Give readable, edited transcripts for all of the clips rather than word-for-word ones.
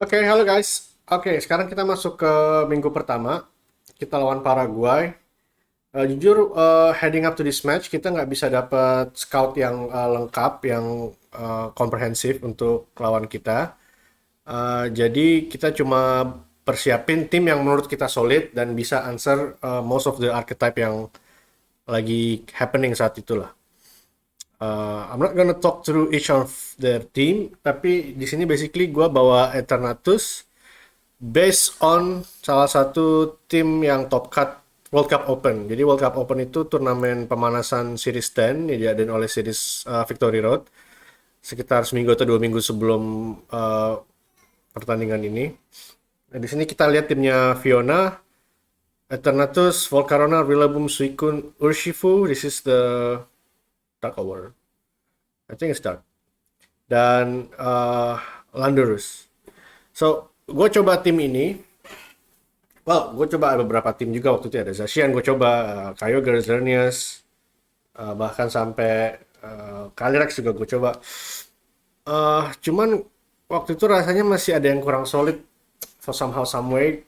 Oke, halo guys. Oke, sekarang kita masuk ke minggu pertama. Kita lawan Paraguay. Jujur, heading up to this match, kita nggak bisa dapat scout yang lengkap, yang komprehensif untuk lawan kita. Jadi kita cuma persiapin tim yang menurut kita solid dan bisa answer most of the archetype yang lagi happening saat itulah. I'm not gonna talk through each of their team, tapi di sini basically gue bawa Eternatus based on salah satu tim yang top cut World Cup Open. Jadi World Cup Open itu turnamen pemanasan Series 10 yang diadain oleh Series Victory Road sekitar seminggu atau 2 minggu sebelum pertandingan ini. Nah, di sini kita lihat timnya Fiona, Eternatus, Volcarona, Rillaboom, Suicune, Urshifu. This is the Dark Hour. I think it's Dark. Dan Landorus. So, gue coba tim ini. Well, gue coba ada beberapa tim juga waktu itu ada Zacian, gue coba Kyogre, Xerneas, bahkan sampai Calyrex juga gue coba. Cuman waktu itu rasanya masih ada yang kurang solid for somehow some way.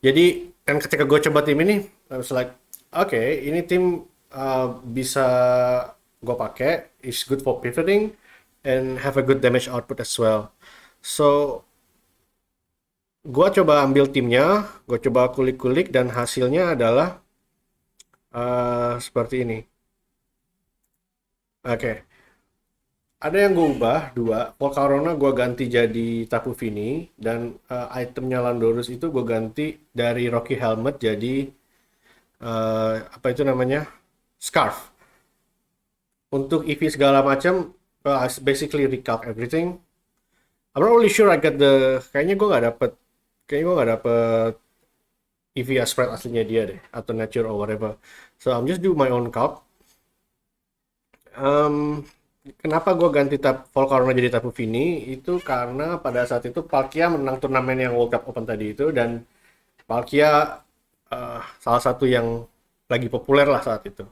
Jadi kan ketika gue coba tim ini, I was like, oke, ini tim bisa gue pakai, is good for pivoting and have a good damage output as well. So gue coba ambil timnya, gue coba kulik-kulik dan hasilnya adalah seperti ini. Oke, ada yang gue ubah dua. Volcarona gue ganti jadi Tapu Fini dan itemnya Landorus itu gue ganti dari Rocky Helmet jadi apa itu namanya Scarf. Untuk EV segala macam, well, I basically recalc everything. I'm not really sure I get the. Kayaknya gue nggak dapet EVA spread aslinya dia deh atau nature or whatever. So I'm just do my own calc. Um, Kenapa gue ganti Volcarona jadi Tapu Fini itu karena pada saat itu Palkia menang turnamen yang World Cup Open tadi itu dan Palkia salah satu yang lagi populer lah saat itu.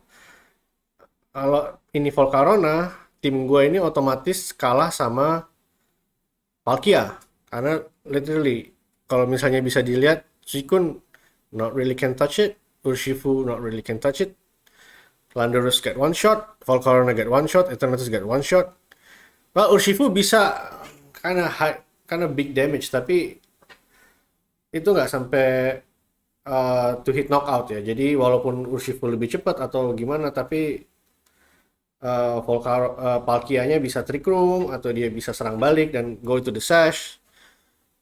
Kalau ini Volcarona, tim gue ini otomatis kalah sama Palkia karena literally kalau misalnya bisa dilihat Suicune not really can touch it, Urshifu not really can touch it, Landorus get one shot, Volcarona get one shot, Eternatus get one shot. Well, Urshifu bisa karena high, karena big damage, tapi itu nggak sampai to hit knockout ya. Jadi walaupun Urshifu lebih cepat atau gimana, tapi Palkia-nya bisa trick room atau dia bisa serang balik dan go to the sash.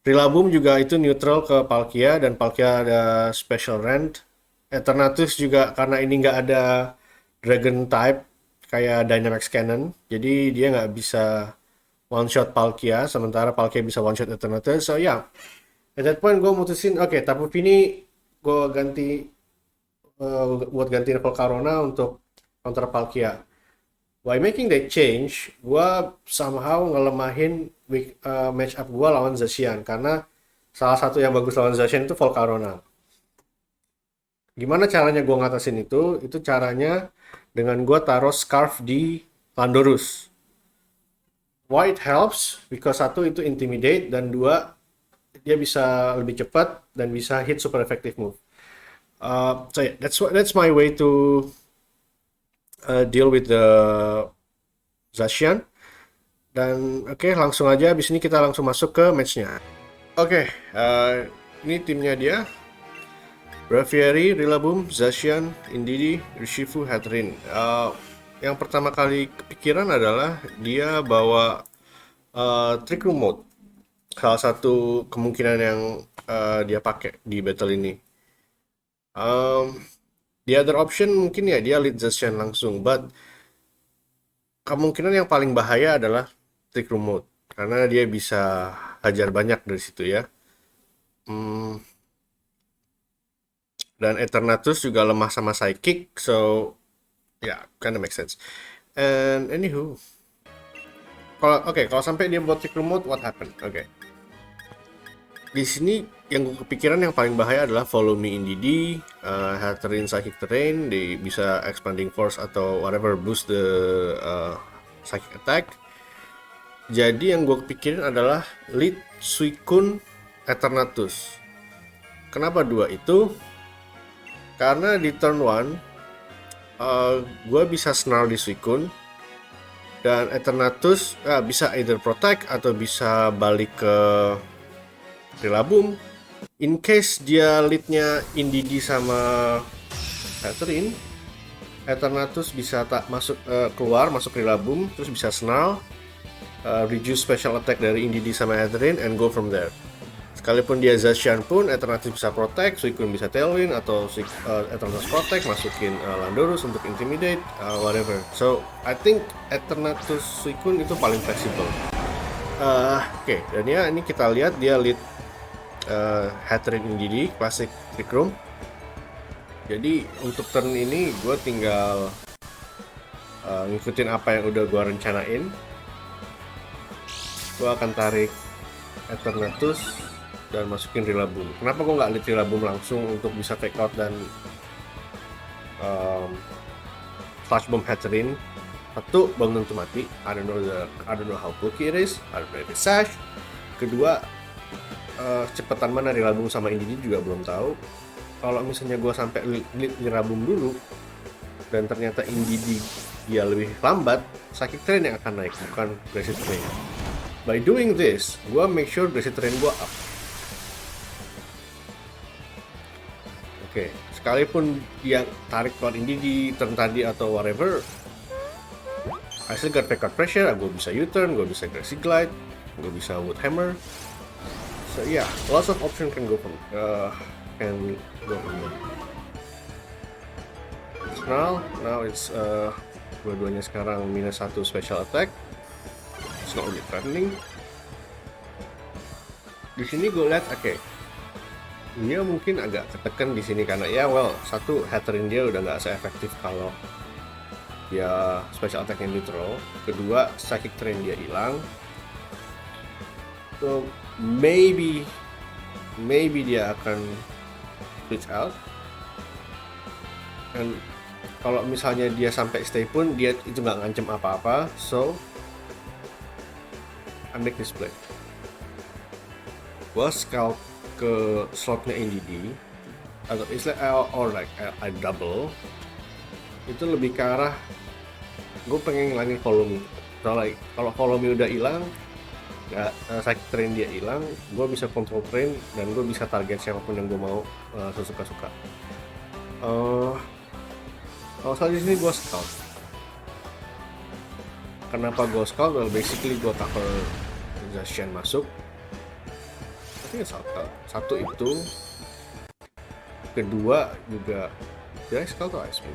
Rillaboom juga itu neutral ke Palkia dan Palkia ada special rend. Eternatus juga karena ini nggak ada Dragon type kayak Dynamax Cannon, jadi dia nggak bisa one shot Palkia, sementara Palkia bisa one shot Eternatus. So yeah, at that point gue mutusin, oke, Tapu Fini gue ganti buat ganti Volcarona untuk counter Palkia. By making that change, gue somehow ngelemahin match up gue lawan Zacian karena salah satu yang bagus lawan Zacian itu Volcarona. Gimana caranya gue ngatasin itu? Itu caranya dengan gue taruh Scarf di Landorus. Why it helps? Because satu itu intimidate dan dua dia bisa lebih cepat dan bisa hit super effective move. So yeah, that's my way to deal with the Zacian. Dan oke, langsung aja abis ini kita langsung masuk ke matchnya. Oke, ini timnya dia. Braviary, Rillaboom, Zacian, Indeedee, Urshifu, Hatterene. Yang pertama kali kepikiran adalah dia bawa Trick Room Mode. Salah satu kemungkinan yang dia pakai di battle ini. The other option mungkin ya dia lead Zacian langsung, but kemungkinan yang paling bahaya adalah Trick Room Mode karena dia bisa hajar banyak dari situ ya. Dan Eternatus juga lemah sama Psychic, so yeah, kinda make sense. And anywho, kalau sampai dia buat Trick Room Mode, what happened? Oke. Di sini yang gue kepikiran yang paling bahaya adalah Follow Me Indeedee, Hatterene Psychic Terrain, dia bisa Expanding Force atau whatever boost the psychic attack. Jadi yang gue pikirin adalah lead Suicune Eternatus. Kenapa dua itu? Karena di turn 1 gue bisa snarl di Suicune, dan Eternatus bisa either protect atau bisa balik ke Rillaboom. In case dia leadnya Indeedee sama Hatterene, Eternatus bisa keluar masuk Rillaboom, terus bisa snarl, reduce special attack dari Indeedee sama Hatterene, and go from there. Sekalipun dia Zacian pun, Eternatus bisa protect, Suicune bisa tailwind, atau Eternatus protect, masukin Landorus untuk intimidate, whatever. So, I think Eternatus Suicune itu paling fleksibel. Oke, dan ya ini kita lihat dia lead Hatterene Indeedee, classic Trick Room. Jadi untuk turn ini gue tinggal ngikutin apa yang udah gue rencanain. Gue akan tarik Eternatus dan masukin Rillaboom. Kenapa gue nggak lead Rillaboom langsung untuk bisa take out dan Flash Bomb Hatterene? Satu, belum tentu mati. I don't know how bulky it is. I don't know if it's sash. Kedua, cepetan mana Rillaboom sama Indeedee juga belum tahu. Kalau misalnya gue sampai lead Rillaboom dulu dan ternyata Indeedee dia lebih lambat, Psychic Terrain yang akan naik, bukan Blessed Terrain. By doing this, gue make sure Blessed Terrain gue up. Oke, sekalipun dia tarik keluar Indeedee turn tadi atau whatever, I still got backup pressure. Gue bisa U-turn, gue bisa Grassy Glide, gue bisa Wood Hammer. So yeah, lots of option can go from here. Now it's dua-duanya sekarang -1 special attack. It's not really threatening. Di sini gue lihat, oke, dia mungkin agak ketekan di sini karena ya satu Hatterene dia udah nggak se-efektif kalau dia special attack-nya neutral. Kedua, Psychic Terrain dia hilang. So maybe dia akan switch out. Dan kalau misalnya dia sampai stay pun dia itu nggak ngancem apa-apa. So I make this play. Gua scout ke slotnya Indeedee atau I double. Itu lebih ke arah gue pengen ngilangin volume. Soalnya kalau volume udah hilang, Psychic Terrain dia hilang, gue bisa control train dan gue bisa target siapapun yang gue mau sesuka-suka. Kalau soal di sini gue scout. Kenapa gue scout? Well, basically gue cover Zacian masuk. Tapi satu itu, kedua juga dia scout atau ice beam.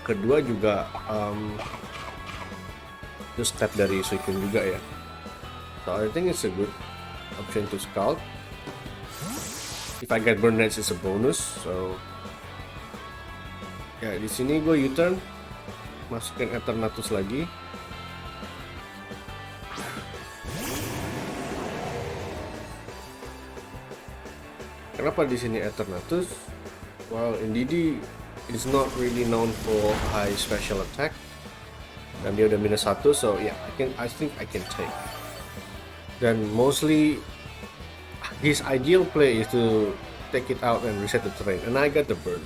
Kedua juga itu step dari Suicune juga ya. So I think it's a good option to scout. If I get burn nets, it's a bonus. So ya di sini gue U-turn, masukin Eternatus lagi. Kenapa di sini Eternatus? Well, Indeedee is not really known for high special attack, dan dia udah -1, so yeah, I think I can take. Dan mostly his ideal play is to take it out and reset the terrain, and I got the burn.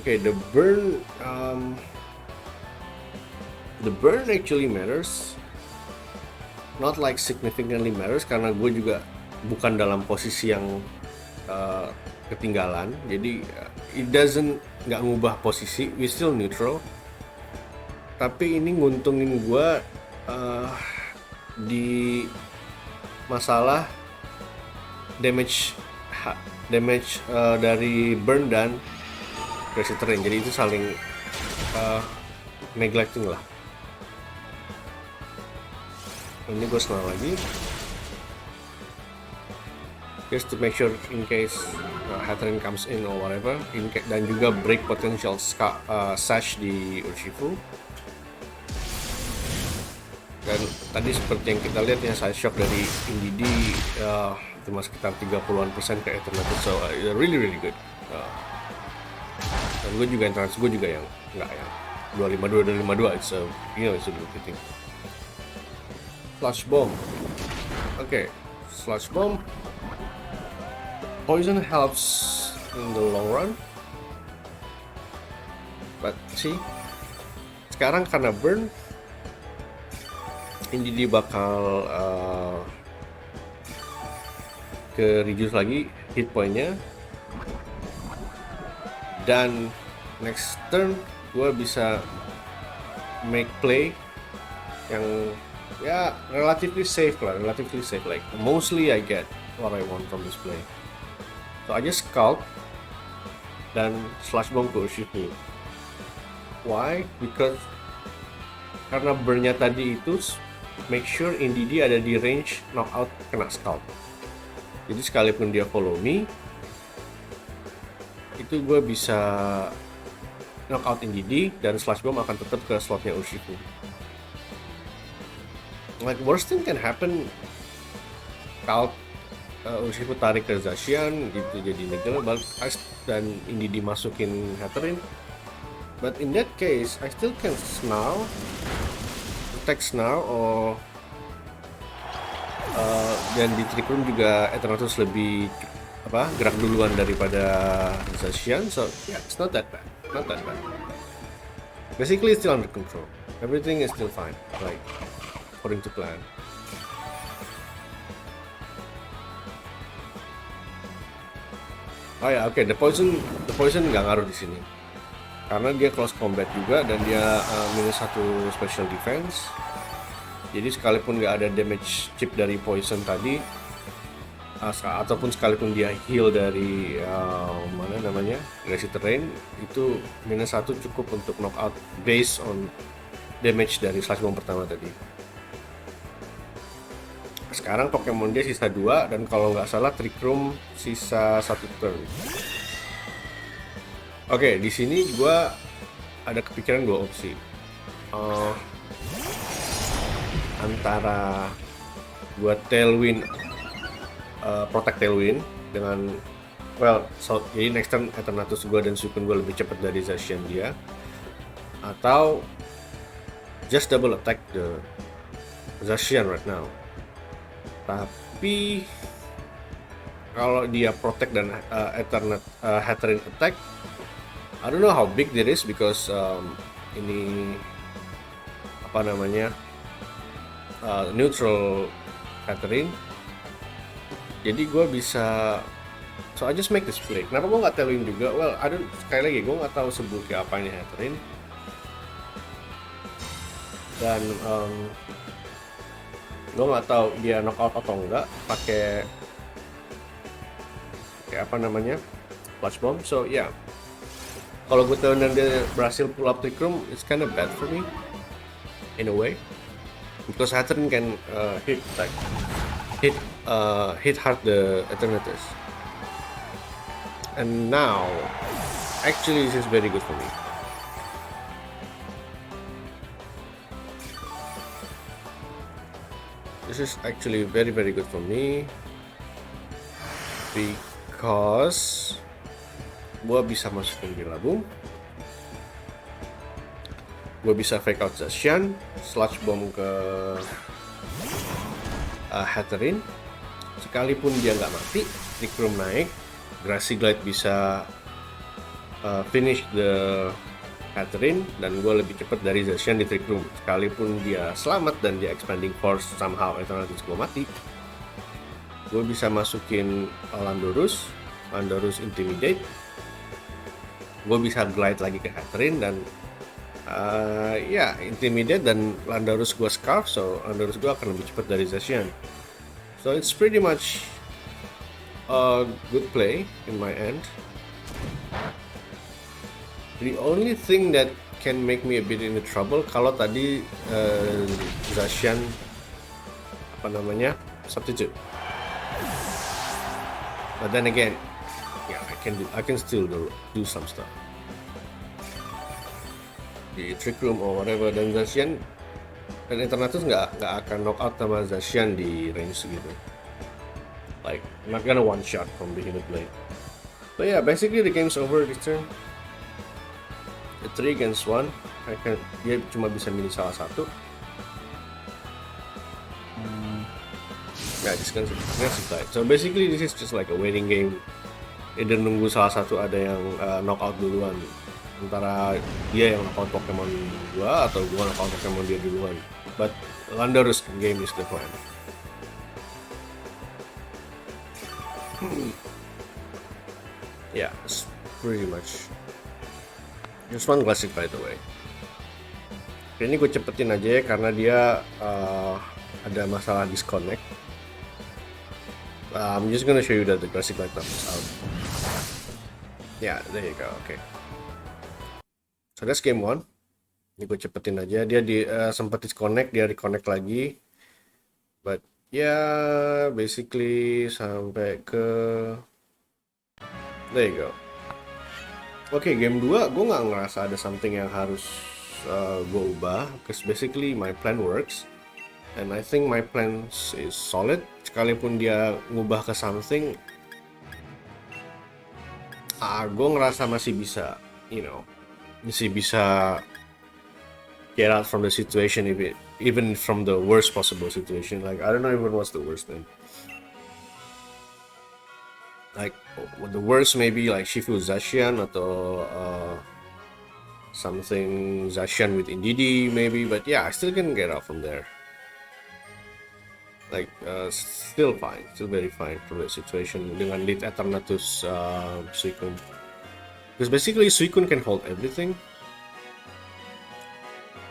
Okay, the burn actually matters, not like significantly matters, karena gue juga bukan dalam posisi yang ketinggalan, jadi it doesn't nggak ngubah posisi, we still neutral. Tapi ini nguntungin gue di masalah damage dari burn dan Grassy Terrain, jadi itu saling neglecting lah. Ini gue snarl lagi just to make sure in case Hatterene comes in or whatever, dan juga break potential sash di Urshifu. Dan tadi seperti yang kita lihat ya, side shock dari Indeedee cuma sekitar 30% ke Eternatus, so really good. Dan gue juga yang yang enggak ya. 252, 252. It's a, it's a good thing. Sludge Bomb. Okay, Sludge Bomb. Poison helps in the long run. But see, sekarang karena burn, ini dia bakal ke reduce lagi hit pointnya. Dan next turn gue bisa make play yang ya relatively safe lah, like mostly I get what I want from this play. So I just scalp dan Sludge Bomb ke Urshifu. Why? Because karena burn-nya tadi itu make sure Indeedee ada di range knockout kena scalp. Jadi sekalipun dia follow me, itu gue bisa knockout Indeedee dan Sludge Bomb akan tetap ke slotnya Urshifu. Like worst thing can happen kalau Urshifu tarik ke Zacian gitu, jadi Negel balik dan Indeedee masukin Hatterene. But in that case, I still can snarl, attack snarl, or dan di Trick Room juga Eternatus lebih gerak duluan daripada Zacian, so yeah, it's not that bad. Basically, it's still under control. Everything is still fine, like according to plan. Oh ya, oke, the poison nggak ngaruh di sini, karena dia close combat juga dan dia minus 1 special defense. Jadi sekalipun nggak ada damage chip dari poison tadi, ataupun sekalipun dia heal dari Grassy Terrain, itu minus 1 cukup untuk knockout based on damage dari Sludge Bomb pertama tadi. Sekarang Pokemon dia sisa 2 dan kalau nggak salah Trick Room sisa 1 turn. Oke, di sini gua ada kepikiran 2 opsi. Antara gua Tailwind, Protect Tailwind dengan jadi next turn Eternatus gua dan Suicune gua lebih cepat dari Zacian dia, atau just double attack the Zacian right now. Tapi kalau dia protect dan Hatterene attack, I don't know how big it is because ini neutral Hatterene. Jadi gue bisa, so I just make this play. Kenapa gue nggak Tailwind juga? Well, sekali lagi gue nggak tahu sebutnya apa ini Hatterene. Dan gue nggak tahu dia knockout atau enggak pakai Sludge Bomb. So yeah, kalau gue tahu dan dia berhasil pull up Trick Room, it's kind of bad for me in a way, because Hatterene can hit hard the Eternatus. And now actually this is very good for me. This is actually very good for me because gua bisa masukin Rillaboom, gua bisa fake out Zacian, Sludge Bomb ke Hatterene. Sekalipun dia nggak mati, Trick Room naik, Grassy Glide bisa finish the Hatterene, dan gue lebih cepat dari Zacian di Trick Room. Sekalipun dia selamat dan dia Expanding Force somehow Eternatus gue mati, gue bisa masukin Landorus Intimidate, gue bisa glide lagi ke Hatterene dan Intimidate dan Landorus gue Scarf, so Landorus gue akan lebih cepat dari Zacian. So it's pretty much a good play in my end. The only thing that can make me a bit in the trouble kalau tadi Zacian substitute. But then again, yeah, I can still do some stuff. Di Trick Room or whatever, dan Zacian dan Eternatus nggak akan knock out sama Zacian di range segitu. Like, I'm not gonna one shot from behind the blade. But yeah, basically the game's over this turn. 3 against 1. Dia cuma bisa milih salah satu. Yeah, this is like so basically this is just like a waiting game. Dia nunggu salah satu ada yang knockout duluan, antara dia yang knockout Pokemon gua atau gua knockout Pokemon dia duluan. But Landorus game is the plan. Yeah, it's pretty much just one classic by the way. Ini gue cepetin aja ya karena dia ada masalah disconnect. I'm just gonna show you that the classic light up is out. Yeah, there you go. Okay. So that's game 1. Ini gue cepetin aja. Dia sempat disconnect, dia reconnect lagi. But yeah, basically sampai ke there you go. Oke, game 2 gue nggak ngerasa ada something yang harus gue ubah, because basically my plan works. And I think my plan is solid. Sekalipun dia ngubah ke something, gue ngerasa masih bisa, masih bisa get out from the situation, even from the worst possible situation. Like I don't know even what's the worst then. Like the worst maybe like Shifu Zacian atau something Zacian with Indeedee maybe, but yeah, I still can get out from there. Like still fine, still very fine from the situation dengan lead Eternatus Suicune. Because basically Suicune can hold everything.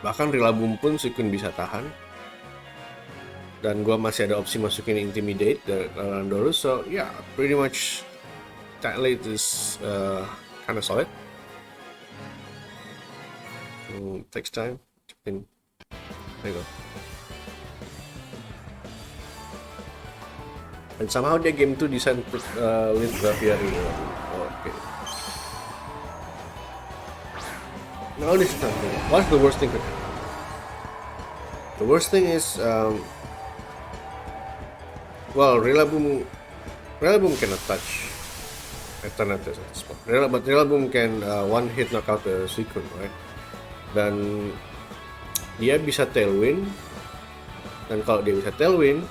Bahkan Rillaboom pun Suicune bisa tahan. Dan gua masih ada opsi masukin Intimidate dari Landorus, so yeah, pretty much that lead is kind of solid. Takes time. There you go. And somehow dia game 2 desain with Braviary. Okay. Now this is something. What's the worst thing could happen? The worst thing is, well, Rillaboom cannot touch Eternatus at this point. But Rillaboom can one hit knock out the Suicune, right? Dan dia bisa Tailwind. Dan kalau dia bisa Tailwind,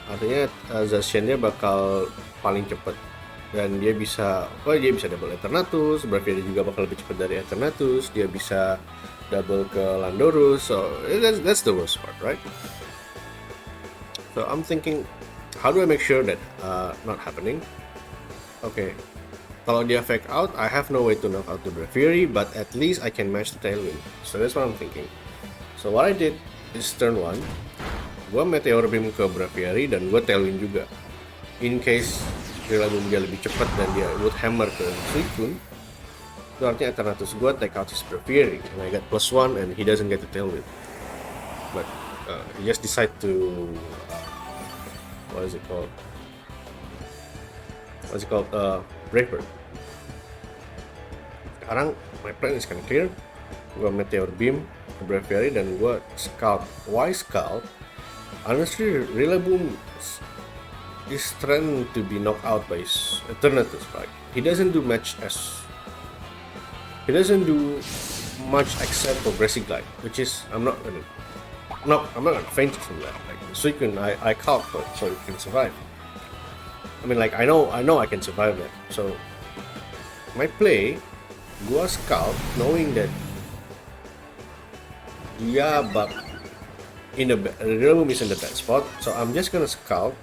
artinya Zacian-nya bakal paling cepat, dan dia bisa double Eternatus, Braviary juga bakal lebih cepat dari Eternatus, dia bisa double ke Landorus, so that's the worst part, right? So I'm thinking, how do I make sure that not happening? Okay, kalau dia fake out, I have no way to knock out the Braviary, but at least I can match the Tailwind. So that's what I'm thinking. So what I did is turn 1, gue Meteor Beam ke Braviary dan gue Tailwind juga. In case Rillaboom dia lebih cepat dan dia Wood Hammer ke Suicune, itu artinya Eternatus gue take out his Braviary, and I got +1 and he doesn't get the Tailwind. But he just decide to what is it called? Brave Bird. Sekarang my plan is kind of clear. Gue Meteor Beam ke Braviary dan gue Scald. Why Scald? Honestly, Rillaboom is trying to be knocked out by Eternatus, right? He doesn't do much except for Grassy Glide, which is I'm not gonna faint from that. Like Suicune, I calc for it so it can survive. I mean, like I know I can survive that. So my play, gua Scald knowing that Rillaboom is in the bad spot, so I'm just gonna Scald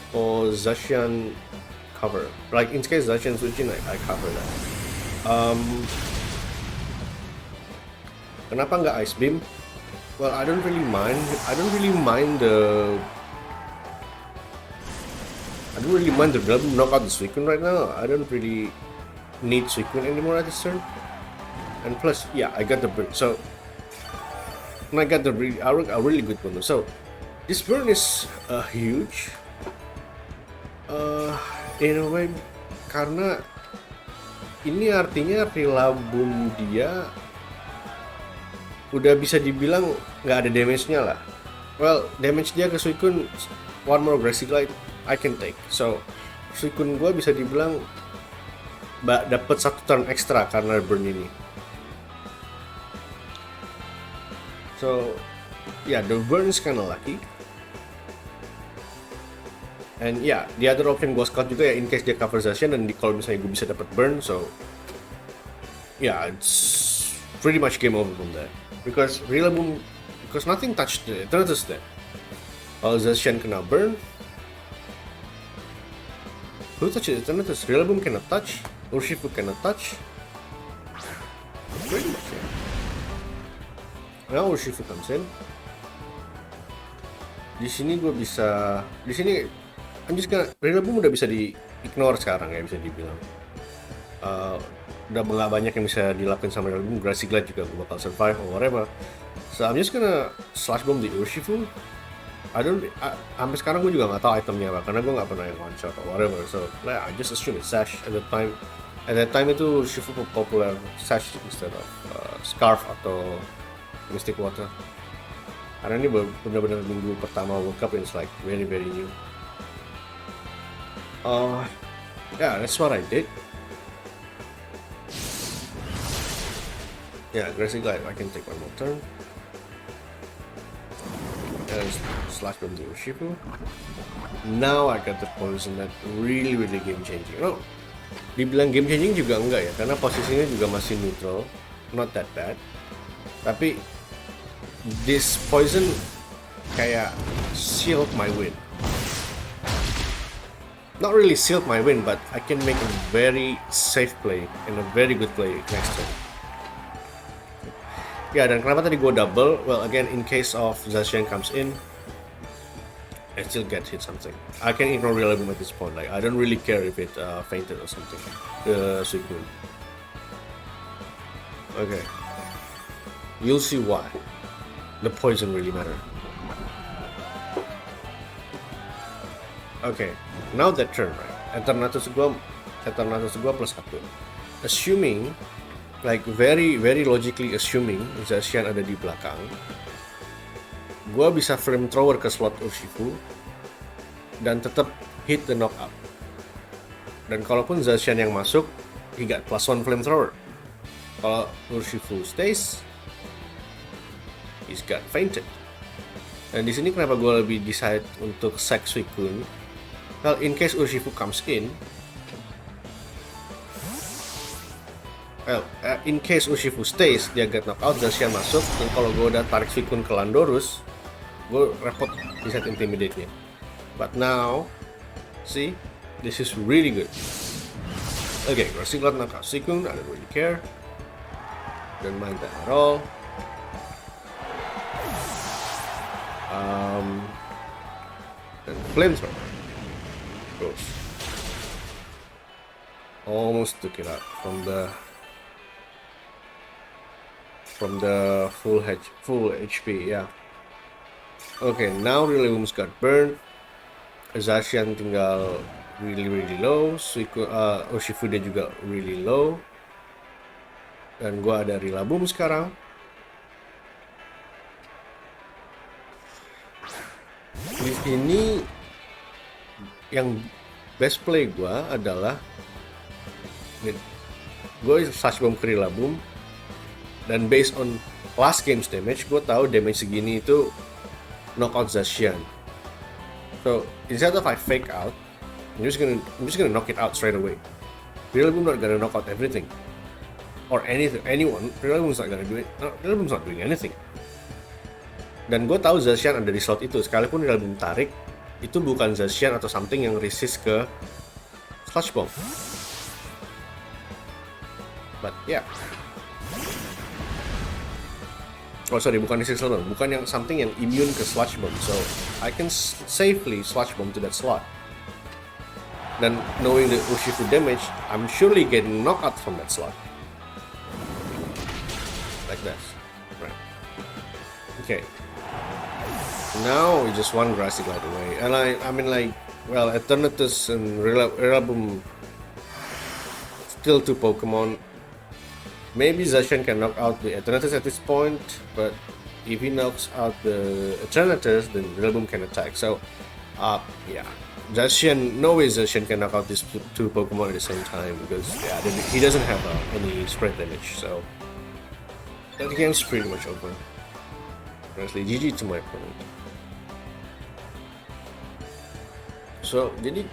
for Zacian cover. Like in case Zacian switching, I cover that. Kenapa nggak Ice Beam? Well, I don't really mind the Rillaboom knock out the Suicune right now. I don't really need Suicune anymore at this turn. And plus, yeah, I got the bird. So and I got a really good one. So this burn is huge in a way, karena ini artinya Rillaboom dia udah bisa dibilang nggak ada damage-nya lah. Well, damage dia ke Suicune, one more Grassy Glide I can take. So Suicune gue bisa dibilang dapat 1 turn ekstra karena burn ini. So, yeah, the burn is kind of lucky. And yeah, the other option gue scout juga ya in case dia cover Zacian dan kalau misalnya gue bisa dapat burn, so yeah, it's pretty much game over from there. Because nothing touched the Eternatus there. Kalau Zacian kena burn, who touches Eternatus? Rillaboom cannot touch, Urshifu cannot touch. Pretty much, yeah. Now Urshifu comes in. Di sini I'm just gonna, Rillaboom udah bisa di-ignore sekarang ya, bisa dibilang. Udah nggak banyak yang bisa dilakukan sama Rillaboom. Grassy Glide juga bakal survive or whatever. So I'm just gonna slash bomb the Urshifu. Sampai sekarang gue juga nggak tahu itemnya apa, karena gue nggak pernah yang one shot or whatever. So I just assume it's Sash at that time. At that time itu Urshifu popular Sash instead of Scarf atau Mystic Water. Karena ini benar-benar minggu pertama World Cup, and it's like very very new. Yeah, that's what I did. Yeah, Grassy Glide, I can take one more turn. And slash from the Urshifu. Now I got the poison that really game changing. No, dibilang game changing juga enggak ya, karena posisinya juga masih neutral, not that bad. Tapi this poison kayak shield my win. Not really sealed my win, but I can make a very safe play and a very good play next turn. Ya, dan kenapa tadi gue double? Well, again, in case of Zacian comes in, I still get hit something. I can ignore Rillaboom at this point. Like, I don't really care if it fainted or something. Suicune. Okay. You'll see why. The poison really matter. Okay, now that turn, right? Eternatus gua plus 1. Assuming, like very logically assuming Zacian ada di belakang, gua bisa flamethrower ke slot Urshifu dan tetap hit the knockout. Dan kalaupun Zacian yang masuk, he got +1 flamethrower. Kalau Urshifu stays, he's got fainted. Dan di sini kenapa gue lebih decide untuk sack Suicune? Well, in case Urshifu comes in, in case Urshifu stays, dia get knockout, Zacian masuk, dan kalau gue udah tarik Suicune ke Landorus, gue repot di set intimidate-nya. But now, see, this is really good. Okay, Grassy Glide knockout Suicune, I don't really care. Don't mind that at all. And Flamethrower. Goes. Almost took it out from the full HP, yeah. Okay, now Rillaboom's got burned. Zacian tinggal really low. Urshifu dia juga really low. Dan gua ada Rillaboom sekarang. Di sini yang best play gue adalah gue slash bomb ke Rillaboom, dan based on last game's damage, gue tahu damage segini itu knockout Zacian. So instead of I fake out, I'm just gonna knock it out straight away. Rillaboom not gonna knock out everything or anyone. Rillaboom's not gonna do it. Rillaboom's not doing anything. Dan gue tahu Zacian ada di slot itu, sekalipun Rillaboom tarik, itu bukan Zacian atau something yang resist ke Sludge Bomb. But yeah. Oh sorry, bukan resist Sludge Bomb, bukan yang something yang immune ke Sludge Bomb. So I can safely Sludge Bomb to that slot. Dan knowing the Urshifu damage, I'm surely getting knockout from that slot. Like that. Right. Okay. Now we just one Grassy Glide away, and I mean like, well, Eternatus and Rillaboom still two Pokemon. Maybe Zacian can knock out the Eternatus at this point, but if he knocks out the Eternatus, then Rillaboom can attack. So, yeah, Zacian, no way Zacian can knock out these two Pokemon at the same time, because yeah, he doesn't have any spread damage. So that game's pretty much over. Honestly, GG to my opponent. So, jadi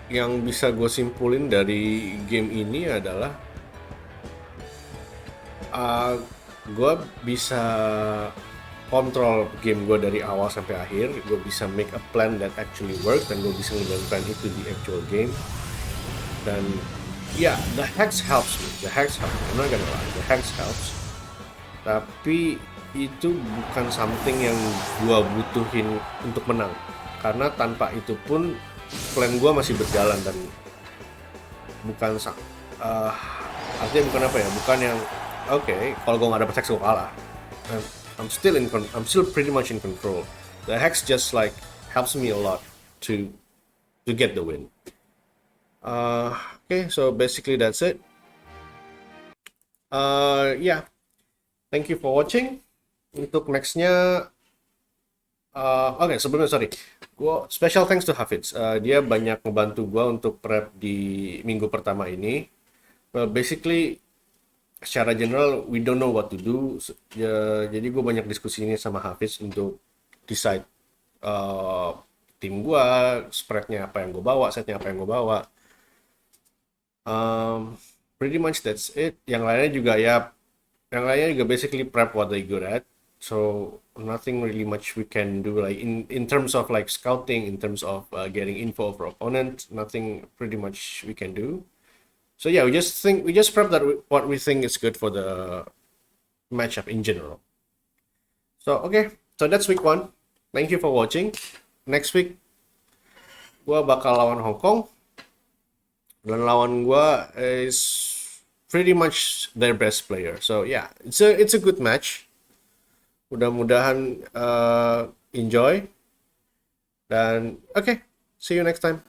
yang bisa gue simpulin dari game ini adalah gue bisa kontrol game gue dari awal sampai akhir. Gue bisa make a plan that actually works, dan gue bisa ngejalankan itu di actual game. Dan ya, the hex helps me. The hex helps. I'm not gonna lie, the hex helps. Tapi itu bukan something yang gue butuhin untuk menang. Karena tanpa itu pun plan gue masih berjalan, dan bukan artinya bukan apa ya, bukan yang oke, kalau gue nggak dapet hex gue kalah. I'm still pretty much in control. The hex just like helps me a lot to get the win. Okay, so basically that's it. Yeah, thank you for watching. Untuk nextnya, oke, sebelumnya sorry, gua special thanks to Hafiz. Dia banyak membantu gua untuk prep di minggu pertama ini. Basically, secara general we don't know what to do. Jadi gue banyak diskusi ini sama Hafiz untuk decide tim gue, spreadnya apa yang gue bawa, setnya apa yang gue bawa. Pretty much that's it. Yang lainnya juga basically prep what they good at. So nothing really much we can do, like in terms of like scouting, in terms of getting info for opponent. Nothing pretty much we can do. So yeah, we just prep what we think is good for the matchup in general. So okay, so that's week 1. Thank you for watching. Next week gua bakal lawan Hong Kong, dan lawan gua is pretty much their best player. So yeah, it's a good match. Mudah-mudahan enjoy, dan okay, see you next time.